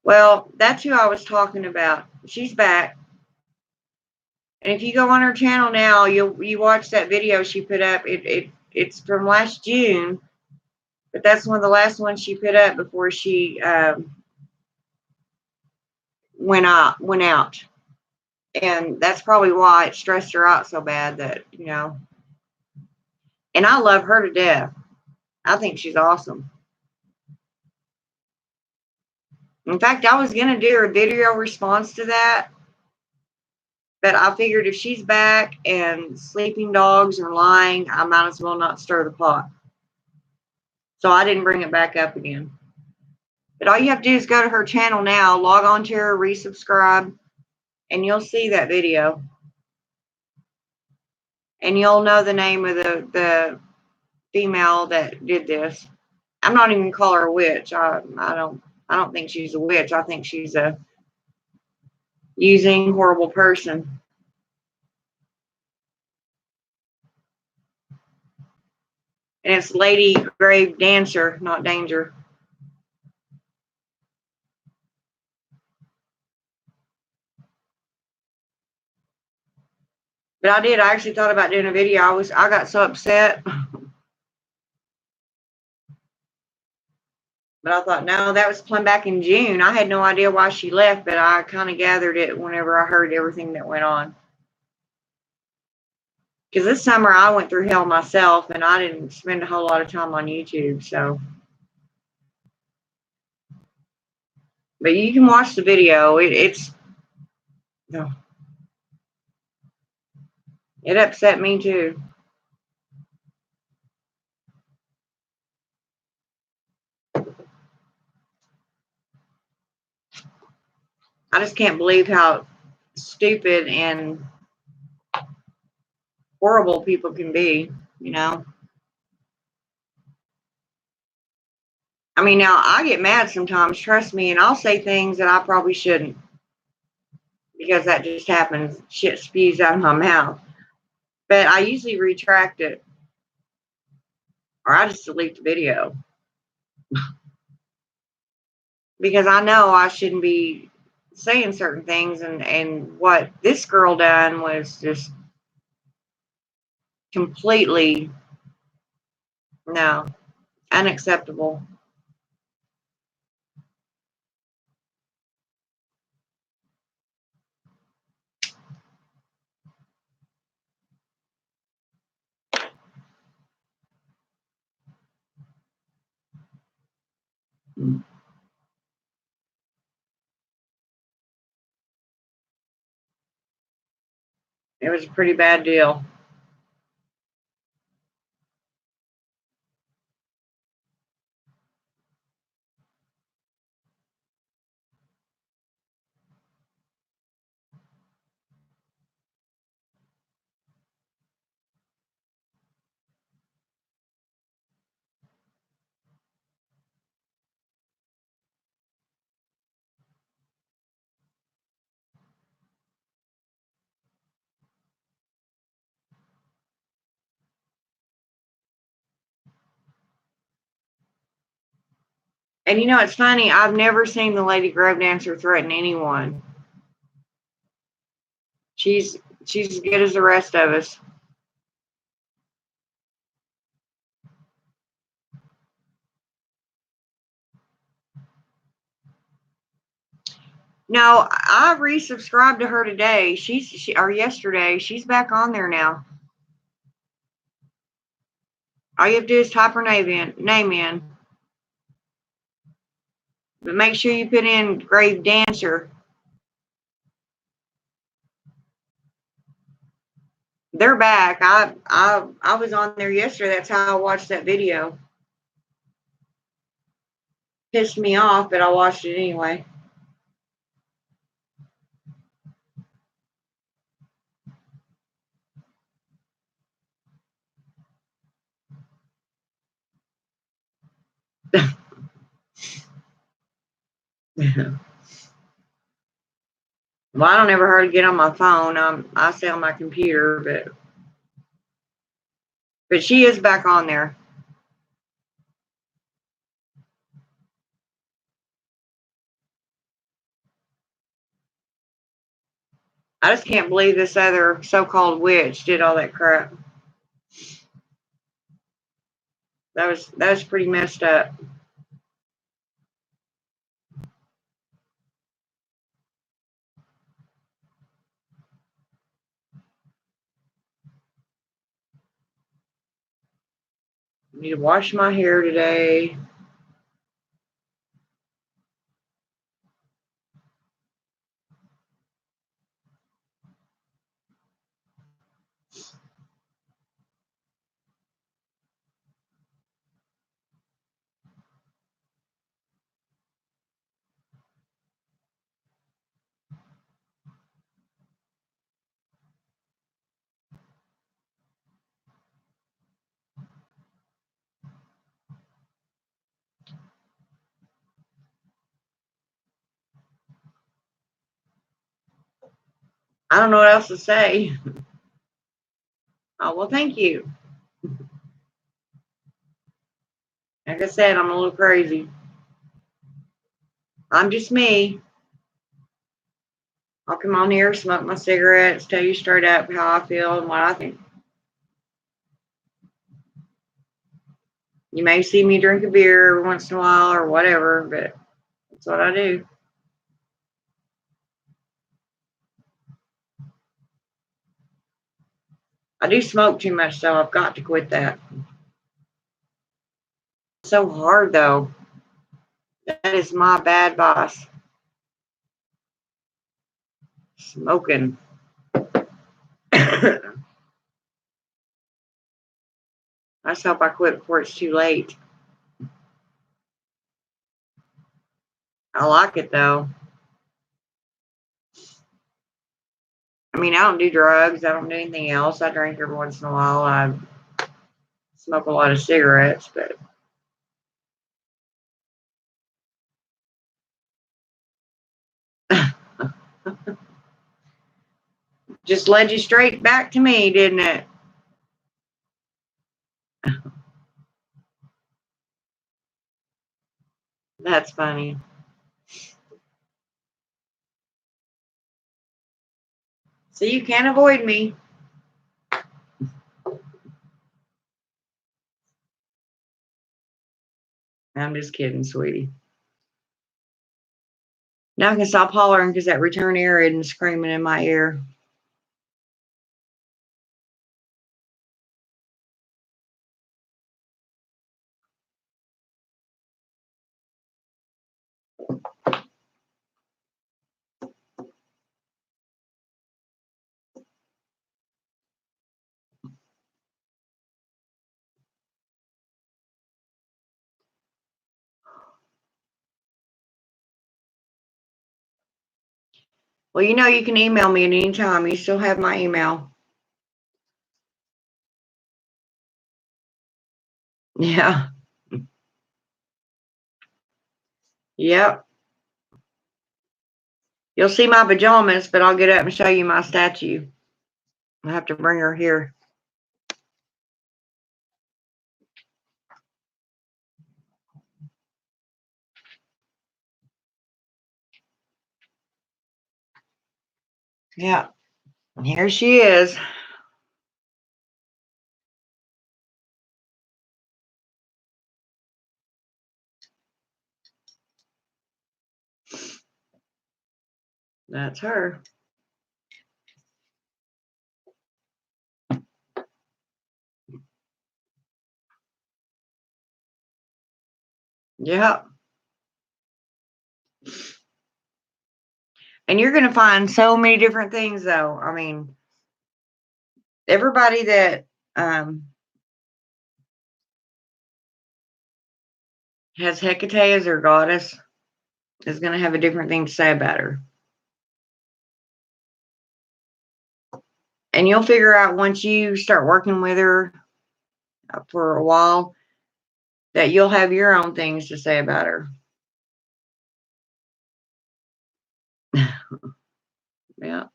Well, that's who I was talking about. She's back. And if you go on her channel now, you watch that video she put up. It's from last June, but that's one of the last ones she put up before she went out. And that's probably why it stressed her out so bad that, And I love her to death. I think she's awesome. In fact, I was going to do a video response to that, but I figured if she's back and sleeping dogs are lying, I might as well not stir the pot. So I didn't bring it back up again. But all you have to do is go to her channel now, log on to her, resubscribe, and you'll see that video. And you'll know the name of the female that did this. I'm not even gonna call her a witch. I don't think she's a witch. I think she's a using horrible person. And it's Lady Grave Dancer, not Danger. But I actually thought about doing a video. I got so upset. But I thought, no, that was planned back in June. I had no idea why she left, but I kind of gathered it whenever I heard everything that went on. Because this summer I went through hell myself, and I didn't spend a whole lot of time on YouTube. So, but you can watch the video. It's no, it upset me too. I just can't believe how stupid and horrible people can be, you know. I mean, now I get mad sometimes, trust me, and I'll say things that I probably shouldn't because that just happens. Shit spews out of my mouth. But I usually retract it or I just delete the video because I know I shouldn't be saying certain things. And what this girl done was just completely, no, unacceptable. It was a pretty bad deal. And you know, it's funny. I've never seen the Lady Grove Dancer threaten anyone. She's as good as the rest of us. No, I resubscribed to her today. Or yesterday. She's back on there now. All you have to do is type her name in. But make sure you put in Grave Dancer. They're back. I was on there yesterday. That's how I watched that video. Pissed me off, but I watched it anyway. Well, I don't ever hardly get on my phone. I stay on my computer, but she is back on there. I just can't believe this other so-called witch did all that crap. That was pretty messed up. Need to wash my hair today. I don't know what else to say. Oh, well, thank you. Like I said, I'm a little crazy. I'm just me. I'll come on here, smoke my cigarettes, tell you straight up how I feel and what I think. You may see me drink a beer every once in a while or whatever, but that's what I do. I do smoke too much, though. I've got to quit that. It's so hard, though. That is my bad boss. Smoking. I just hope I quit before it's too late. I like it, though. I mean, I don't do drugs. I don't do anything else. I drink every once in a while. I smoke a lot of cigarettes, but just led you straight back to me, didn't it? That's funny. So you can't avoid me. I'm just kidding, sweetie. Now I can stop hollering because that return air isn't screaming in my ear. Well, you know you can email me at any time. You still have my email. Yeah. Yep. You'll see my pajamas, but I'll get up and show you my statue. I have to bring her here. Yeah. And here she is. That's her. Yep. And you're going to find so many different things, though. I mean, everybody that has Hecate as their goddess is going to have a different thing to say about her. And you'll figure out once you start working with her for a while that you'll have your own things to say about her. Yeah.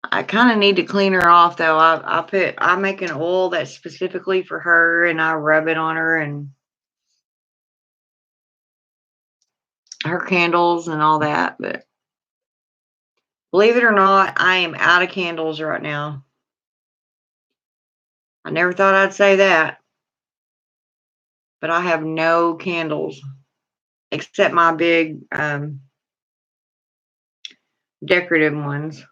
I kind of need to clean her off though. I make an oil that's specifically for her and I rub it on her and her candles and all that. But believe it or not, I am out of candles right now. I never thought I'd say that, but I have no candles except my big decorative ones.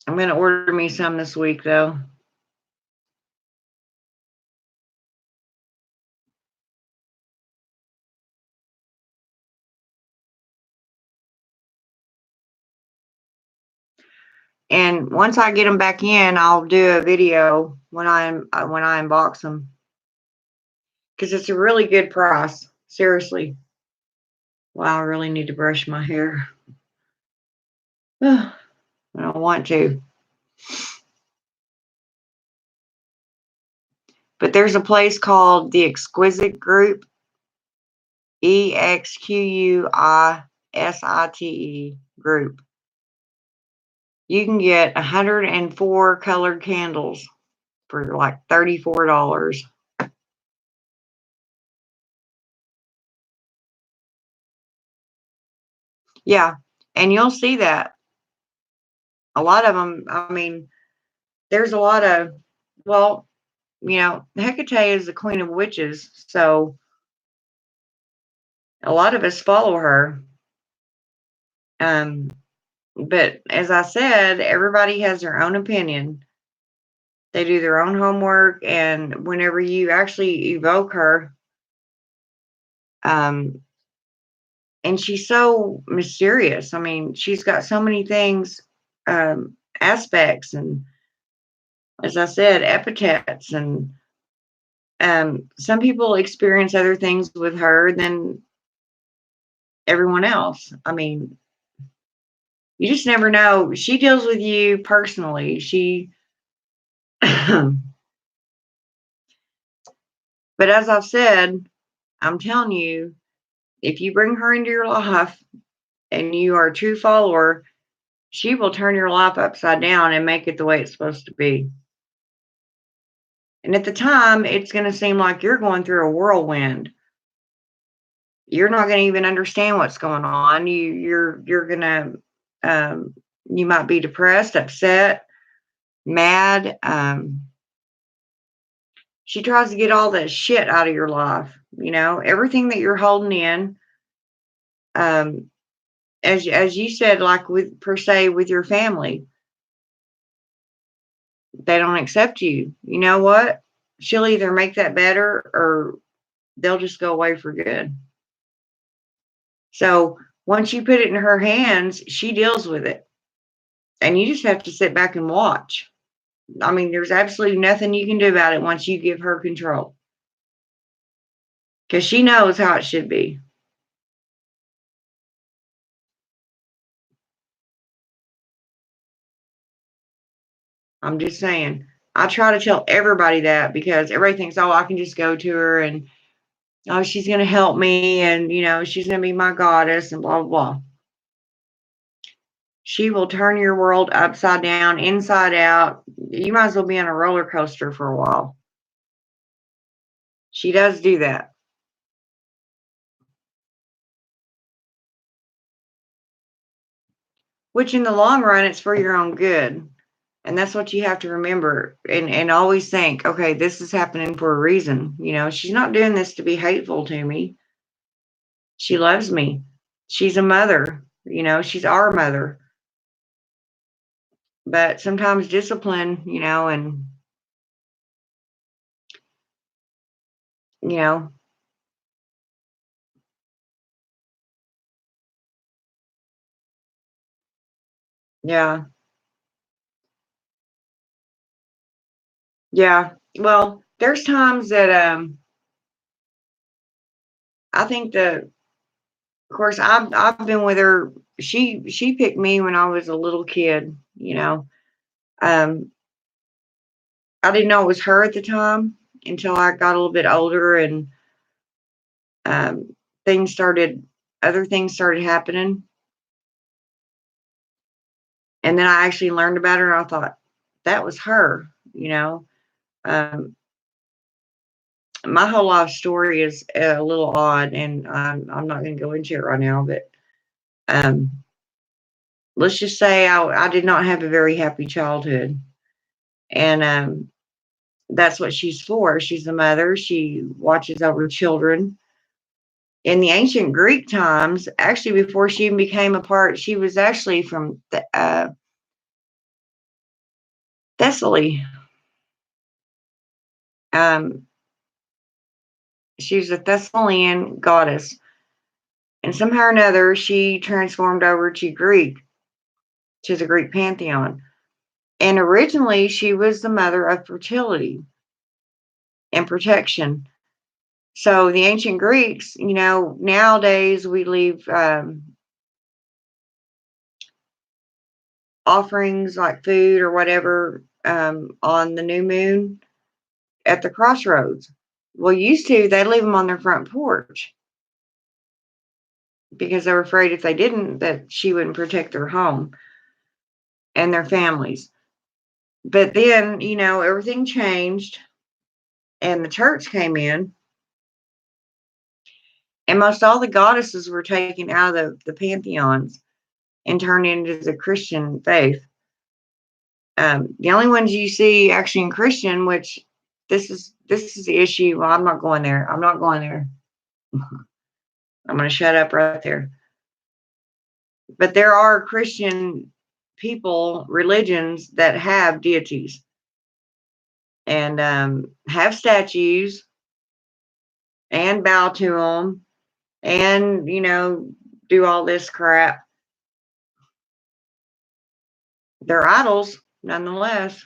I'm going to order me some this week, though. And once I get them back in, I'll do a video when I unbox them, because it's a really good price. Seriously. Wow, I really need to brush my hair. I don't want to. But there's a place called the Exquisite Group, EXQUISITE Group. You can get 104 colored candles for like $34. Yeah, and you'll see that. A lot of them, I mean, there's a lot of, well, Hecate is the queen of witches, so a lot of us follow her. But as I said, everybody has their own opinion. They do their own homework, and whenever you actually evoke her, and she's so mysterious. I mean, she's got so many things, aspects, and as I said, epithets, and some people experience other things with her than everyone else. I mean, you just never know. She deals with you personally. But as I've said, I'm telling you, if you bring her into your life and you are a true follower, she will turn your life upside down and make it the way it's supposed to be. And at the time, it's going to seem like you're going through a whirlwind. You're not going to even understand what's going on. You're going to, you might be depressed, upset, mad. She tries to get all that shit out of your life. Everything that you're holding in. As you said, like with per se with your family, they don't accept you. You know what? She'll either make that better or they'll just go away for good. So once you put it in her hands, she deals with it. And you just have to sit back and watch. I mean, there's absolutely nothing you can do about it once you give her control. Because she knows how it should be. I'm just saying. I try to tell everybody that because everybody thinks, oh, I can just go to her and, oh, she's going to help me and, she's going to be my goddess and blah, blah, blah. She will turn your world upside down, inside out. You might as well be on a roller coaster for a while. She does do that. Which in the long run, it's for your own good. And that's what you have to remember and always think, okay, this is happening for a reason. She's not doing this to be hateful to me. She loves me. She's a mother. She's our mother. But sometimes discipline, and, you know, yeah. Yeah. Well, there's times that I think that, of course, I've been with her. She picked me when I was a little kid. Um, I didn't know it was her at the time until I got a little bit older and um, things started, other things started happening, and then I actually learned about her. And I thought that was her. Um, my whole life story is a little odd, and I'm not going to go into it right now, but um, let's just say I did not have a very happy childhood. And that's what she's for. She's a mother. She watches over children. In the ancient Greek times, actually, before she even became a part, she was actually from Thessaly. Um, she's a Thessalian goddess, and somehow or another she transformed over to the Greek pantheon. And originally she was the mother of fertility and protection. So the ancient Greeks, nowadays we leave offerings like food or whatever on the new moon at the crossroads. Well, used to, they'd leave them on their front porch because they were afraid if they didn't, that she wouldn't protect their home and their families. But then, everything changed and the church came in, and most all the goddesses were taken out of the pantheons and turned into the Christian faith. The only ones you see actually in Christian, which this is the issue. Well, I'm not going there. I'm not going there. I'm going to shut up right there. But there are Christian people, religions that have deities and have statues and bow to them and, do all this crap. They're idols, nonetheless.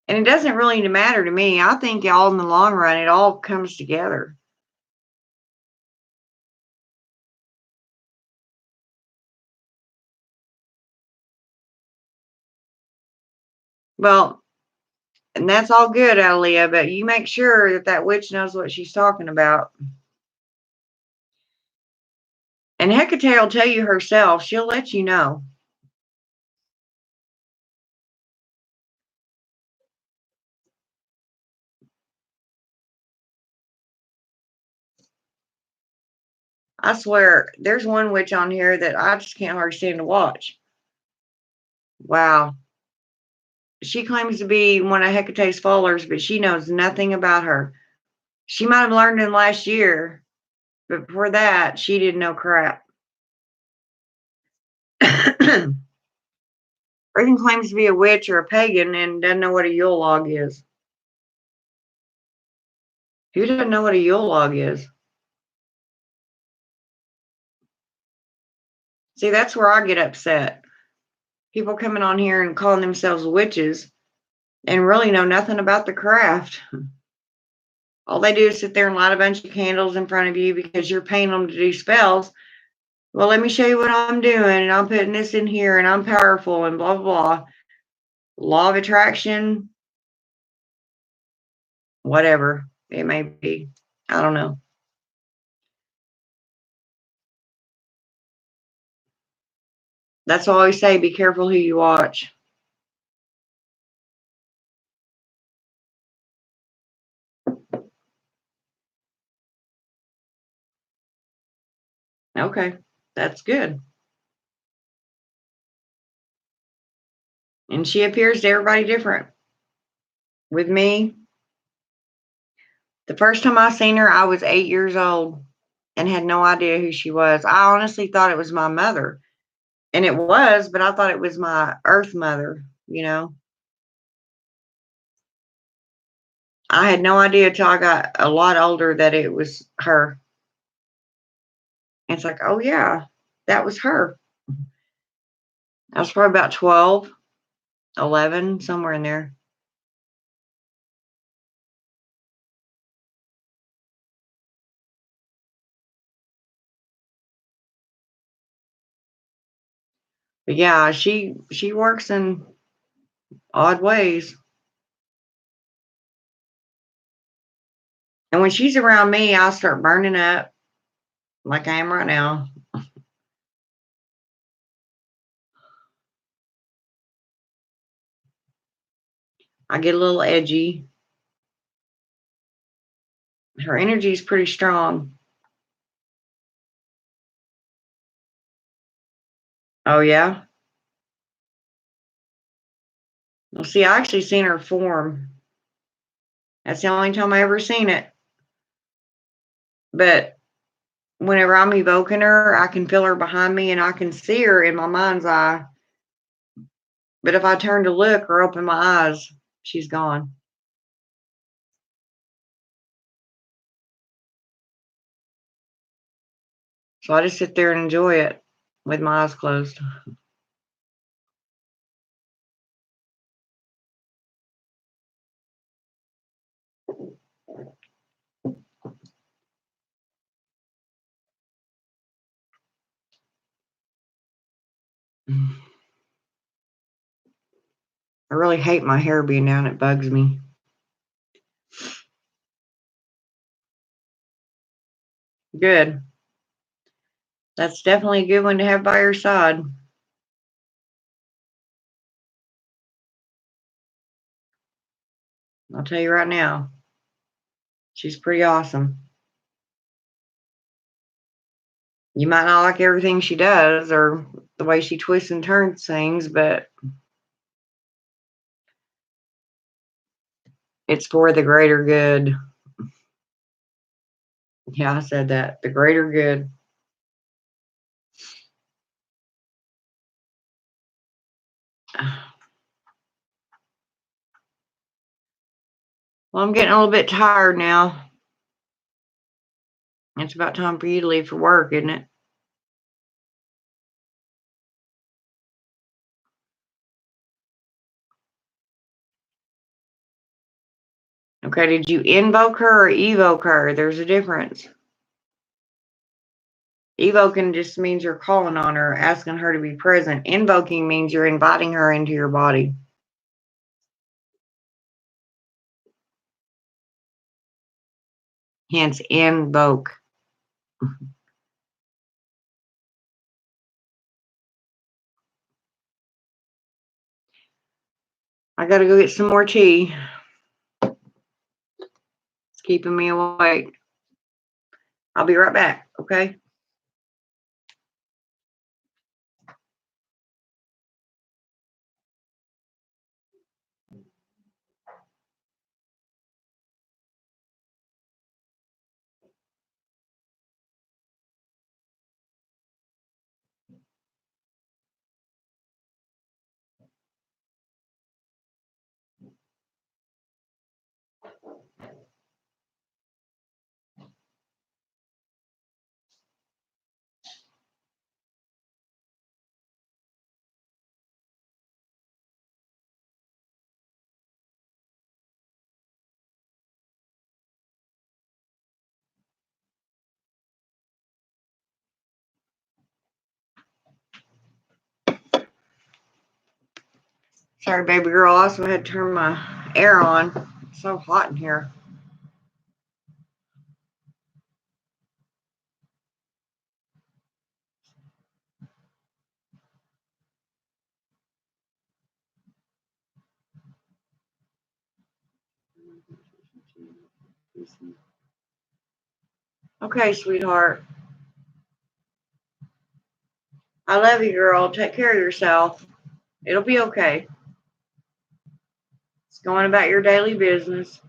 And it doesn't really matter to me. I think all in the long run, it all comes together. Well, and that's all good, Aaliyah, but you make sure that that witch knows what she's talking about. And Hecate will tell you herself. She'll let you know. I swear, there's one witch on here that I just can't hardly stand to watch. Wow. She claims to be one of Hecate's followers, but she knows nothing about her. She might have learned in last year, but before that, she didn't know crap. Or even claims to be a witch or a pagan and doesn't know what a Yule log is. Who doesn't know what a Yule log is? See, that's where I get upset. People coming on here and calling themselves witches and really know nothing about the craft. All they do is sit there and light a bunch of candles in front of you because you're paying them to do spells. Well, let me show you what I'm doing, and I'm putting this in here, and I'm powerful, and blah, blah, blah. Law of attraction, whatever it may be. I don't know. That's why I always say, be careful who you watch. Okay, that's good. And she appears to everybody different. With me, the first time I seen her, I was 8 years old and had no idea who she was. I honestly thought it was my mother. And it was, but I thought it was my earth mother. I had no idea till I got a lot older that it was her. And it's like, oh yeah, that was her. I was probably about 12, 11, somewhere in there. But yeah, she works in odd ways. And when she's around me, I start burning up like I am right now. I get a little edgy. Her energy is pretty strong. Oh yeah? Well, see, I actually seen her form. That's the only time I ever seen it. But whenever I'm evoking her, I can feel her behind me and I can see her in my mind's eye. But if I turn to look or open my eyes, she's gone. So I just sit there and enjoy it with my eyes closed. I really hate my hair being down. It bugs me. Good. That's definitely a good one to have by your side. I'll tell you right now, she's pretty awesome. You might not like everything she does or the way she twists and turns things, but it's for the greater good. Yeah, I said that. The greater good. Well, I'm getting a little bit tired now. It's about time for you to leave for work, isn't it? Okay, did you invoke her or evoke her? There's a difference. Evoking just means you're calling on her, asking her to be present. Invoking means you're inviting her into your body. Hence, invoke. I gotta go get some more tea. It's keeping me awake. I'll be right back, okay? Sorry, baby girl. I also had to turn my air on. It's so hot in here. Okay, sweetheart. I love you, girl. Take care of yourself. It'll be okay. It's going about your daily business.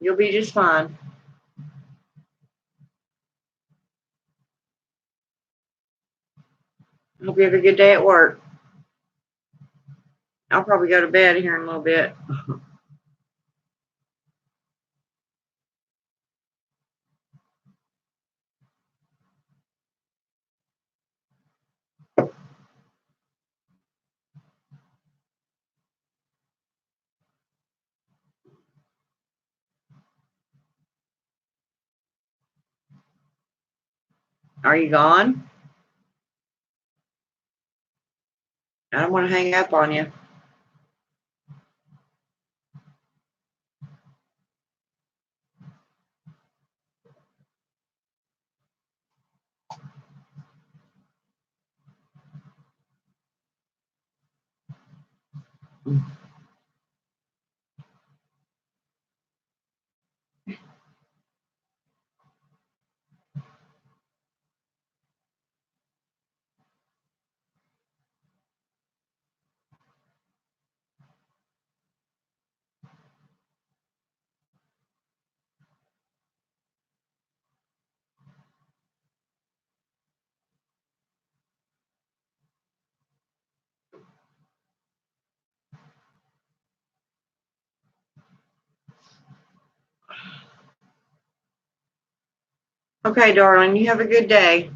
You'll be just fine. Hope you have a good day at work. I'll probably go to bed here in a little bit. Are you gone? I don't want to hang up on you. Okay, darling. You have a good day.